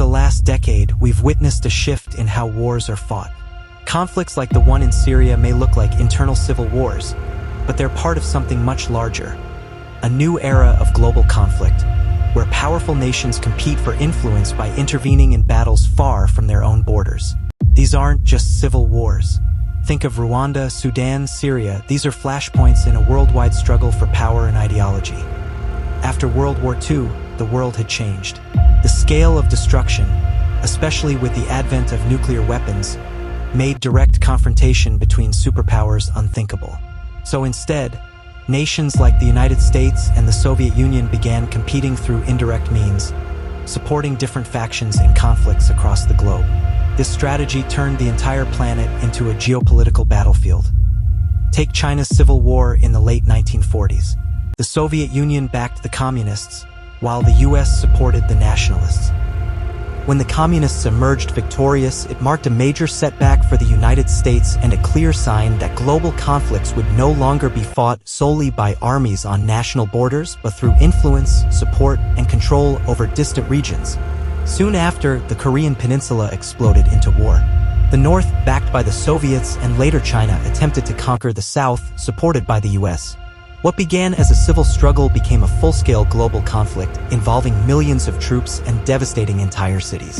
the last decade, we've witnessed a shift in how wars are fought. Conflicts like the one in Syria may look like internal civil wars, but they're part of something much larger. A new era of global conflict, where powerful nations compete for influence by intervening in battles far from their own borders. These aren't just civil wars. Think of Rwanda, Sudan, Syria. These are flashpoints in a worldwide struggle for power and ideology. After World War II, the world had changed. The scale of destruction, especially with the advent of nuclear weapons, made direct confrontation between superpowers unthinkable. So instead, nations like the United States and the Soviet Union began competing through indirect means, supporting different factions in conflicts across the globe. This strategy turned the entire planet into a geopolitical battlefield. Take China's civil war in the late 1940s. The Soviet Union backed the communists, while the US supported the nationalists. When the communists emerged victorious, it marked a major setback for the United States and a clear sign that global conflicts would no longer be fought solely by armies on national borders, but through influence, support, and control over distant regions. Soon after, the Korean Peninsula exploded into war. The North, backed by the Soviets and later China, attempted to conquer the South, supported by the US. What began as a civil struggle became a full-scale global conflict involving millions of troops and devastating entire cities.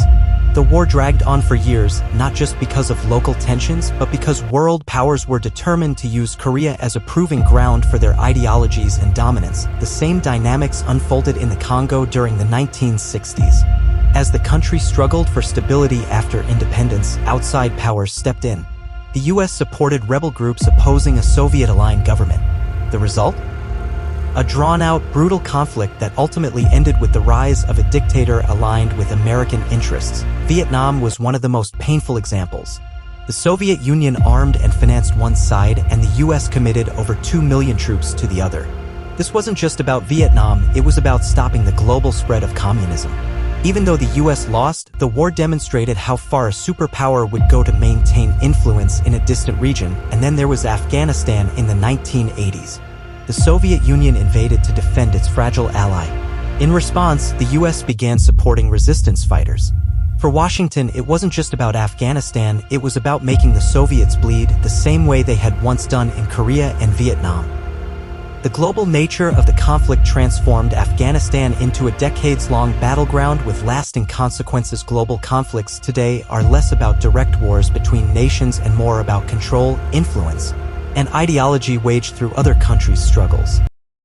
The war dragged on for years, not just because of local tensions, but because world powers were determined to use Korea as a proving ground for their ideologies and dominance. The same dynamics unfolded in the Congo during the 1960s. As the country struggled for stability after independence, outside powers stepped in. The US supported rebel groups opposing a Soviet-aligned government. The result? A drawn-out, brutal conflict that ultimately ended with the rise of a dictator aligned with American interests. Vietnam was one of the most painful examples. The Soviet Union armed and financed one side, and the US committed over 2 million troops to the other. This wasn't just about Vietnam, it was about stopping the global spread of communism. Even though the US lost, the war demonstrated how far a superpower would go to maintain influence in a distant region. And then there was Afghanistan in the 1980s. The Soviet Union invaded to defend its fragile ally. In response, the US began supporting resistance fighters. For Washington, it wasn't just about Afghanistan, it was about making the Soviets bleed the same way they had once done in Korea and Vietnam. The global nature of the conflict transformed Afghanistan into a decades-long battleground with lasting consequences. Global conflicts today are less about direct wars between nations and more about control, influence, and ideology waged through other countries' struggles.